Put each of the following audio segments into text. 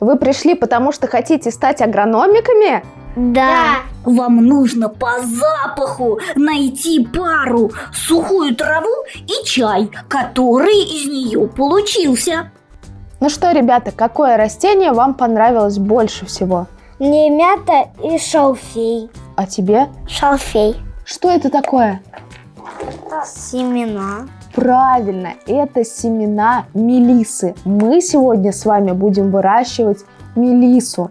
Вы пришли, потому что хотите стать агрономиками? Да. Вам нужно по запаху найти пару, сухую траву и чай, который из нее получился. Ну что, ребята, какое растение вам понравилось больше всего? Мне мята и шалфей. А тебе? Шалфей. Что это такое? Семена. Правильно, это семена мелисы. Мы сегодня с вами будем выращивать мелису.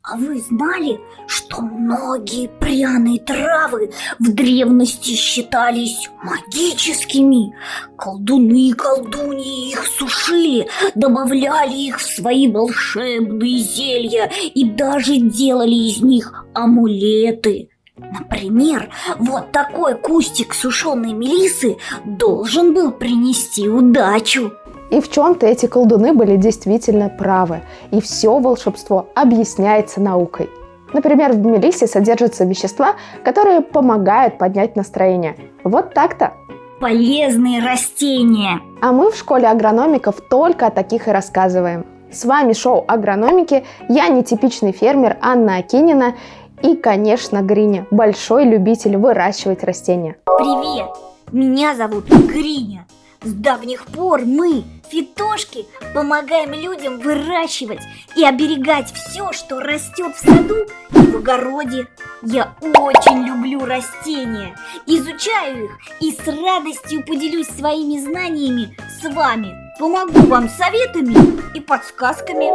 А вы знали, что многие пряные травы в древности считались магическими? Колдуны и колдуньи их сушили, добавляли их в свои волшебные зелья и даже делали из них амулеты. Например, вот такой кустик сушеной мелисы должен был принести удачу. И в чем-то эти колдуны были действительно правы. И все волшебство объясняется наукой. Например, в мелисе содержатся вещества, которые помогают поднять настроение. Вот так-то. Полезные растения. А мы в школе агрономиков только о таких и рассказываем. С вами шоу «Агрономики». Я нетипичный фермер Анна Акинина. И, конечно, Гриня, большой любитель выращивать растения. Привет, меня зовут Гриня. С давних пор мы, фитошки, помогаем людям выращивать и оберегать все, что растет в саду и в огороде. Я очень люблю растения, изучаю их и с радостью поделюсь своими знаниями с вами. Помогу вам советами и подсказками.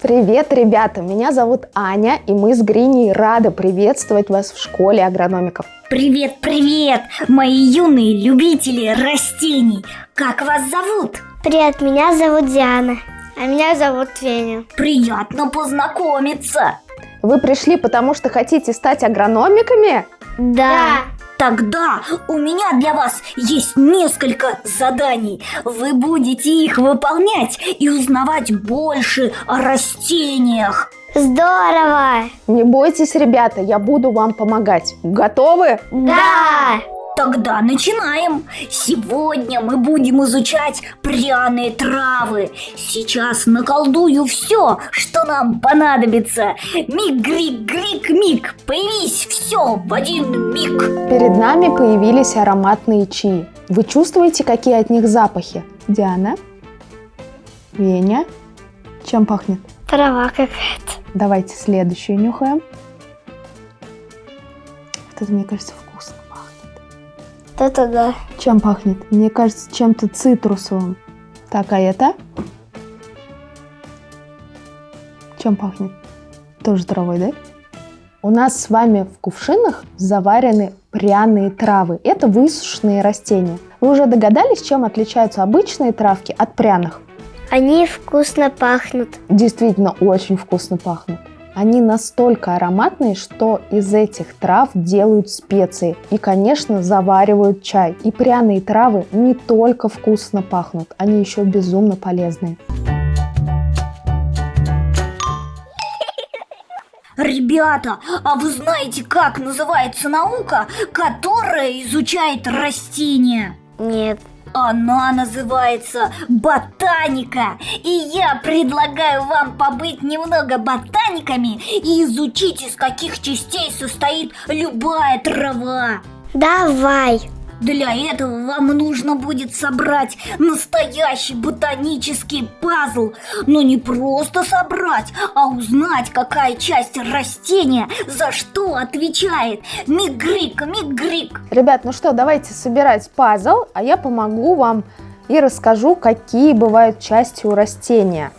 Привет, ребята! Меня зовут Аня, и мы с Гриней рады приветствовать вас в школе агрономиков. Привет, мои юные любители растений! Как вас зовут? Привет, меня зовут Диана. А меня зовут Веня. Приятно познакомиться! Вы пришли, потому что хотите стать агрономиками? Да. Тогда у меня для вас есть несколько заданий. Вы будете их выполнять и узнавать больше о растениях. Здорово. Не бойтесь, ребята, я буду вам помогать. Готовы? Да. Тогда начинаем. Сегодня мы будем изучать пряные травы. Сейчас наколдую все, что нам понадобится. Миг-грик-грик-миг. Появись все в один миг. Перед нами появились ароматные чаи. Вы чувствуете, какие от них запахи? Диана? Веня? Чем пахнет? Трава какая-то. Давайте следующую нюхаем. Вот это, мне кажется, вкусно пахнет. Это да. Чем пахнет? Мне кажется, чем-то цитрусовым. Так, а это? Чем пахнет? Тоже травой, да? У нас с вами в кувшинах заварены пряные травы. Это высушенные растения. Вы уже догадались, чем отличаются обычные травки от пряных? Они вкусно пахнут. Действительно очень вкусно пахнут. Они настолько ароматные, что из этих трав делают специи и, конечно, заваривают чай. И пряные травы не только вкусно пахнут, они еще безумно полезные. Ребята, а вы знаете, как называется наука, которая изучает растения? Нет. Она называется ботаника. И я предлагаю вам побыть немного ботаниками и изучить, из каких частей состоит любая трава. Давай. Для этого вам нужно будет собрать настоящий ботанический пазл. Но не просто собрать, а узнать, какая часть растения за что отвечает. Миг-грик, миг-грик. Ребят, ну что, давайте собирать пазл, а я помогу вам и расскажу, какие бывают части у растения.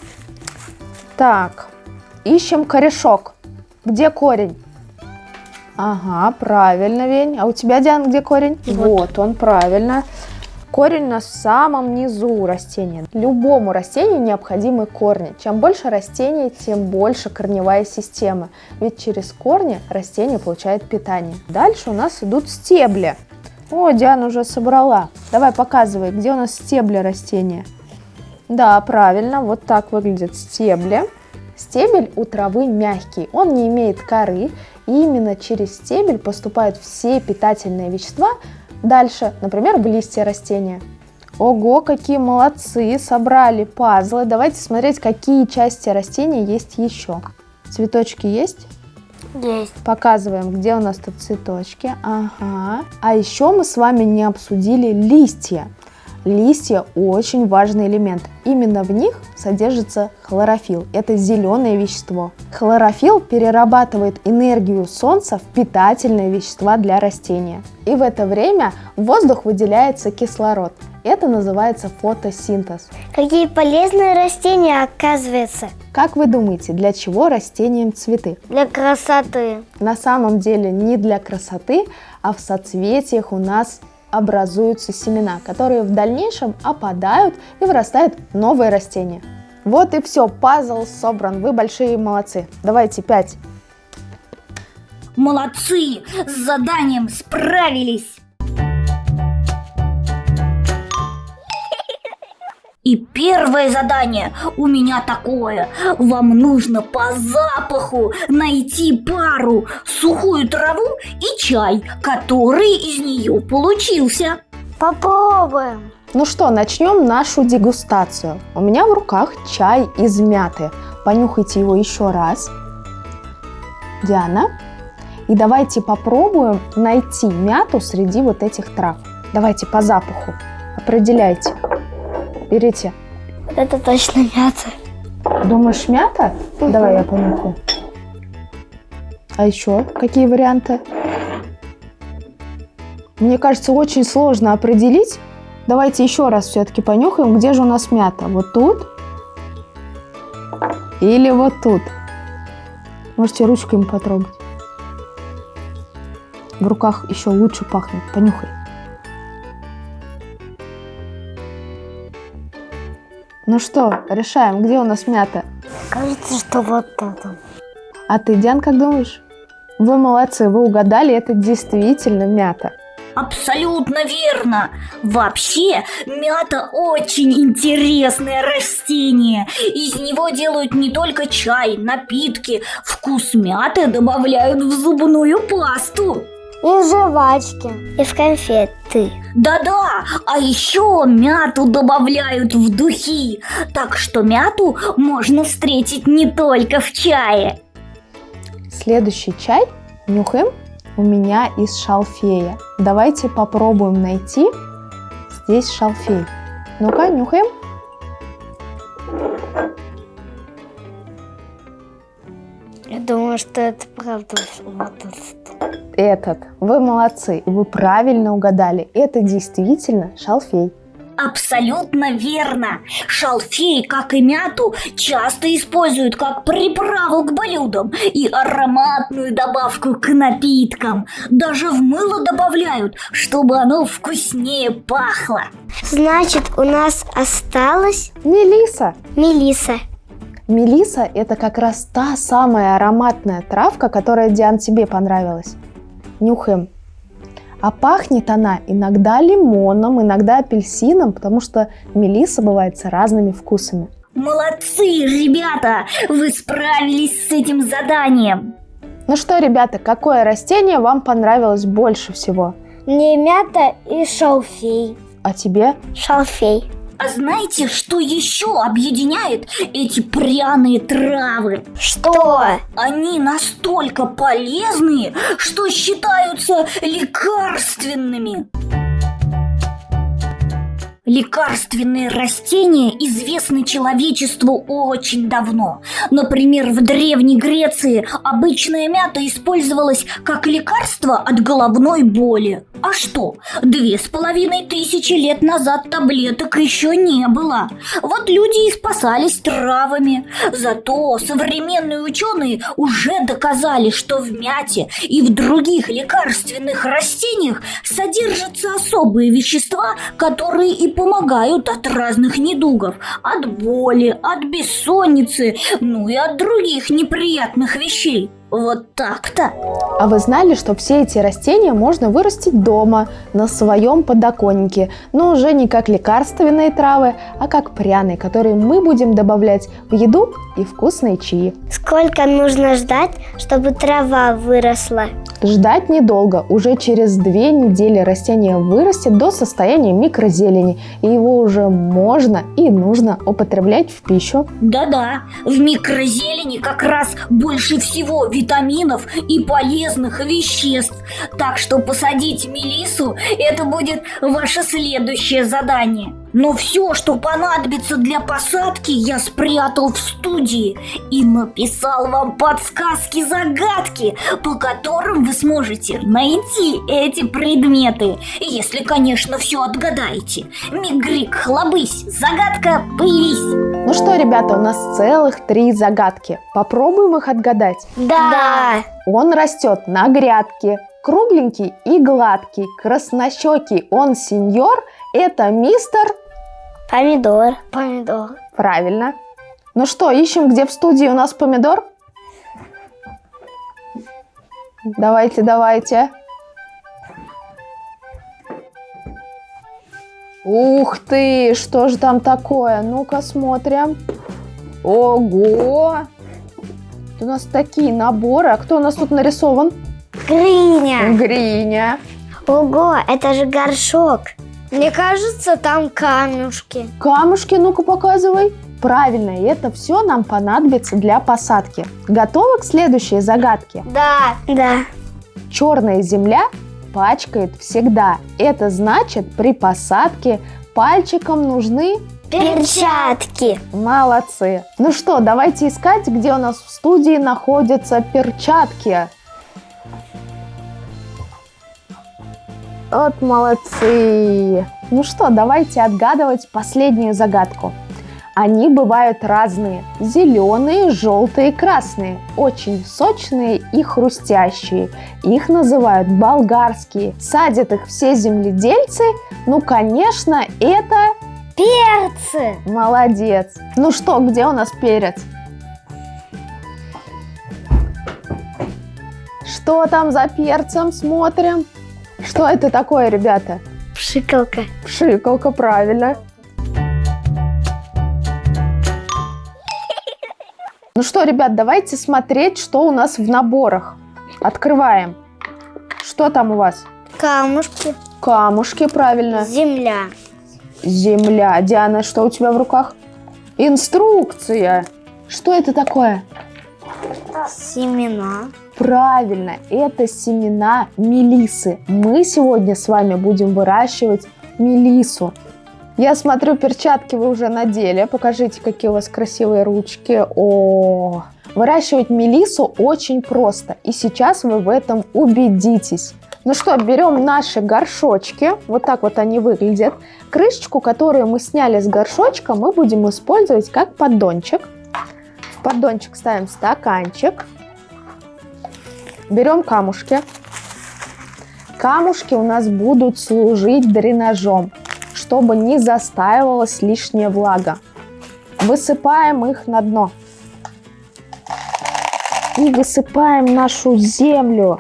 Так, ищем корешок. Где корень? Ага, правильно, Вень. А у тебя, Диана, где корень? Вот он, правильно. Корень у нас в самом низу растения. Любому растению необходимы корни. Чем больше растений, тем больше корневая система. Ведь через корни растение получает питание. Дальше у нас идут стебли. О, Диана уже собрала. Давай показывай, где у нас стебли растения. Да, правильно, вот так выглядят стебли. Стебель у травы мягкий, он не имеет коры, и именно через стебель поступают все питательные вещества дальше, например, в листья растения. Ого, какие молодцы, собрали пазлы. Давайте смотреть, какие части растения есть еще. Цветочки есть? Есть. Показываем, где у нас тут цветочки. Ага. А еще мы с вами не обсудили листья. Листья очень важный элемент. Именно в них содержится хлорофилл. Это зеленое вещество. Хлорофилл перерабатывает энергию солнца в питательные вещества для растения. И в это время в воздух выделяется кислород. Это называется фотосинтез. Какие полезные растения, оказывается. Как вы думаете, для чего растениям цветы? Для красоты. На самом деле не для красоты, а в соцветиях у нас образуются семена, которые в дальнейшем опадают и вырастают новые растения. Вот и все, пазл собран, вы большие молодцы. Давайте 5. Молодцы, с заданием справились. И первое задание у меня такое. Вам нужно по запаху найти пару, сухую траву и чай, который из нее получился. Попробуем. Ну что, начнем нашу дегустацию. У меня в руках чай из мяты. Понюхайте его еще раз. Диана. И давайте попробуем найти мяту среди вот этих трав. Давайте по запаху. Определяйте. Берите. Это точно мята. Думаешь, мята? Давай я понюхаю. А еще какие варианты? Мне кажется, очень сложно определить. Давайте еще раз все-таки понюхаем, где же у нас мята. Вот тут? Или вот тут? Можете ручками потрогать. В руках еще лучше пахнет. Понюхай. Ну что, решаем, где у нас мята? Кажется, что вот это. А ты, Диан, как думаешь? Вы молодцы, вы угадали, это действительно мята. Абсолютно верно. Вообще, мята очень интересное растение. Из него делают не только чай, напитки. Вкус мяты добавляют в зубную пасту. И в жвачки. И в конфеты. Да-да, а еще мяту добавляют в духи. Так что мяту можно встретить не только в чае. Следующий чай нюхаем у меня из шалфея. Давайте попробуем найти здесь шалфей. Ну-ка, нюхаем. Я думаю, что это правда вот Этот. Вы молодцы, вы правильно угадали. Это действительно шалфей. Абсолютно верно. Шалфей, как и мяту, часто используют как приправу к блюдам и ароматную добавку к напиткам. Даже в мыло добавляют, чтобы оно вкуснее пахло. Значит, у нас осталась Мелиса. мелиса. Мелиса – это как раз та самая ароматная травка, которая, Диан, тебе понравилась. Нюхаем. А пахнет она иногда лимоном, иногда апельсином, потому что мелиса бывает с разными вкусами. Молодцы, ребята! Вы справились с этим заданием. Ну что, ребята, какое растение вам понравилось больше всего? Мне мята и шалфей. А тебе? Шалфей. А знаете, что еще объединяет эти пряные травы? Что? Они настолько полезные, что считаются лекарственными. Лекарственные растения известны человечеству очень давно. Например, в Древней Греции обычная мята использовалась как лекарство от головной боли. А что, 2500 лет назад таблеток еще не было. Вот люди и спасались травами. Зато современные ученые уже доказали, что в мяте и в других лекарственных растениях содержатся особые вещества, которые и помогают от разных недугов, от боли, от бессонницы, ну и от других неприятных вещей. Вот так-то. А вы знали, что все эти растения можно вырастить дома, на своем подоконнике, но уже не как лекарственные травы, а как пряные, которые мы будем добавлять в еду и вкусные чаи. Сколько нужно ждать, чтобы трава выросла? Ждать недолго, уже через 2 недели растение вырастет до состояния микрозелени, и его уже можно и нужно употреблять в пищу. Да-да, в микрозелени как раз больше всего витаминов и полезных веществ. Так что посадить мелиссу – это будет ваше следующее задание. Но все, что понадобится для посадки, я спрятал в студии и написал вам подсказки-загадки, по которым вы сможете найти эти предметы. Если, конечно, все отгадаете. Мигрик, хлобысь, загадка, появись. Ну что, ребята, у нас целых 3 загадки. Попробуем их отгадать. Да. Он растет на грядке, кругленький и гладкий, краснощекий он сеньор. Это мистер... Помидор. Помидор. Правильно. Ну что, ищем, где в студии у нас помидор? Давайте, давайте. Ух ты, что же там такое? Ну-ка смотрим. Ого! У нас такие наборы. А кто у нас тут нарисован? Гриня. Гриня. Ого, это же горшок. Мне кажется, там камешки. Камушки, ну-ка показывай. Правильно, и это все нам понадобится для посадки. Готовы к следующей загадке? Да. Да. Черная земля пачкает всегда. Это значит, при посадке пальчикам нужны... Перчатки. Молодцы. Ну что, давайте искать, где у нас в студии находятся перчатки. Вот молодцы. Ну что, давайте отгадывать последнюю загадку. Они бывают разные. Зеленые, желтые, красные. Очень сочные и хрустящие. Их называют болгарские. Садят их все земледельцы. Ну, конечно, это... Перцы. Молодец. Ну что, где у нас перец? Что там за перцем? Смотрим. Что это такое, ребята? Пшикалка. Пшикалка, правильно. Ну что, ребят, давайте смотреть, что у нас в наборах. Открываем. Что там у вас? Камушки. Камушки, правильно. Земля. Земля. Диана, что у тебя в руках? Инструкция. Что это такое? Семена. Правильно, это семена мелисы. Мы сегодня с вами будем выращивать мелису. Я смотрю, перчатки вы уже надели. Покажите, какие у вас красивые ручки. О, выращивать мелису очень просто. И сейчас вы в этом убедитесь. Ну что, берем наши горшочки. Вот так вот они выглядят. Крышечку, которую мы сняли с горшочка, мы будем использовать как поддончик. В поддончик ставим стаканчик. Берем камушки. Камушки у нас будут служить дренажом, чтобы не застаивалась лишняя влага. Высыпаем их на дно. И высыпаем нашу землю.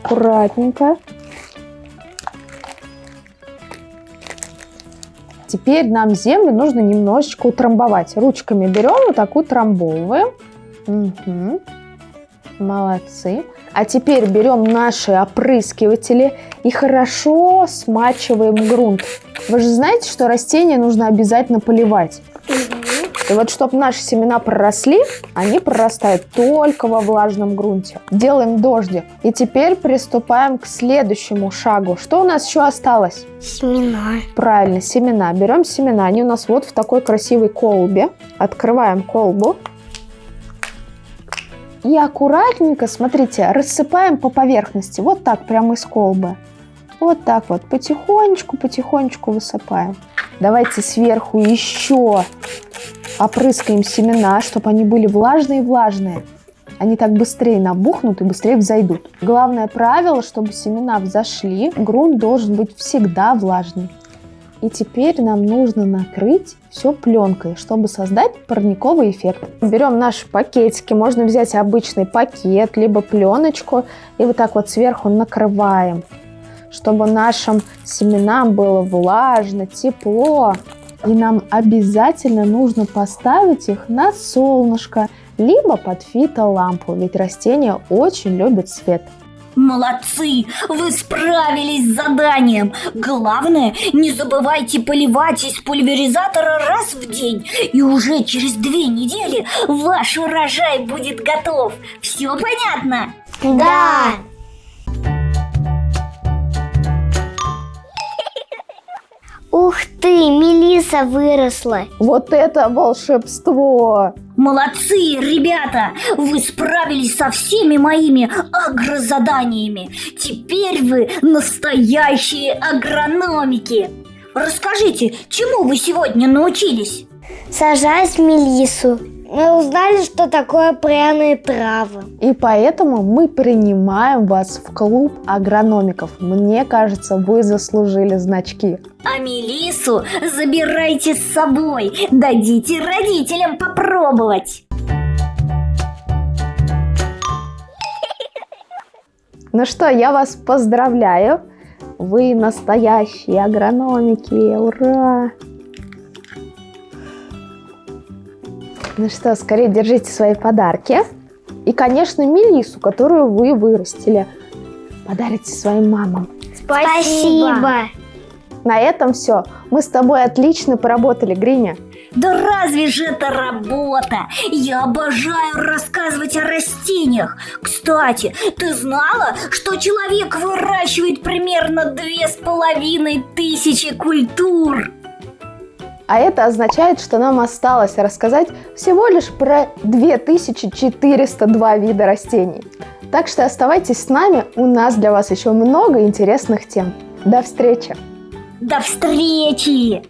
Аккуратненько. Теперь нам землю нужно немножечко утрамбовать. Ручками берем, вот так утрамбовываем. Угу. Молодцы. А теперь берем наши опрыскиватели и хорошо смачиваем грунт. Вы же знаете, что растения нужно обязательно поливать. И вот, чтобы наши семена проросли, они прорастают только во влажном грунте. Делаем дождик. И теперь приступаем к следующему шагу. Что у нас еще осталось? Семена. Правильно, семена. Берем семена. Они у нас вот в такой красивой колбе. Открываем колбу. И аккуратненько, смотрите, рассыпаем по поверхности. Вот так, прямо из колбы. Вот так вот, потихонечку высыпаем. Давайте сверху еще опрыскаем семена, чтобы они были влажные. Они так быстрее набухнут и быстрее взойдут. Главное правило, чтобы семена взошли, грунт должен быть всегда влажный. И теперь нам нужно накрыть все пленкой, чтобы создать парниковый эффект. Берем наши пакетики, можно взять обычный пакет, либо пленочку, и вот так вот сверху накрываем, чтобы нашим семенам было влажно, тепло. И нам обязательно нужно поставить их на солнышко, либо под фитолампу, ведь растения очень любят свет. Молодцы! Вы справились с заданием! Главное, не забывайте поливать из пульверизатора раз в день, и уже через 2 недели ваш урожай будет готов. Все понятно? Да! Ух ты, Мелисса выросла. Вот это волшебство! Молодцы, ребята! Вы справились со всеми моими агрозаданиями. Теперь вы настоящие агрономики. Расскажите, чему вы сегодня научились? Сажать Мелиссу. Мы узнали, что такое пряные травы. И поэтому мы принимаем вас в клуб агрономиков. Мне кажется, вы заслужили значки. А Мелиссу забирайте с собой. Дадите родителям попробовать. Ну что, я вас поздравляю. Вы настоящие агрономики. Ура! Ну что, скорее держите свои подарки. И, конечно, Мелиссу, которую вы вырастили, подарите своим мамам. Спасибо. На этом все. Мы с тобой отлично поработали, Гриня. Да разве же это работа? Я обожаю рассказывать о растениях. Кстати, ты знала, что человек выращивает примерно 2500 культур? А это означает, что нам осталось рассказать всего лишь про 2402 вида растений. Так что оставайтесь с нами, у нас для вас еще много интересных тем. До встречи! До встречи!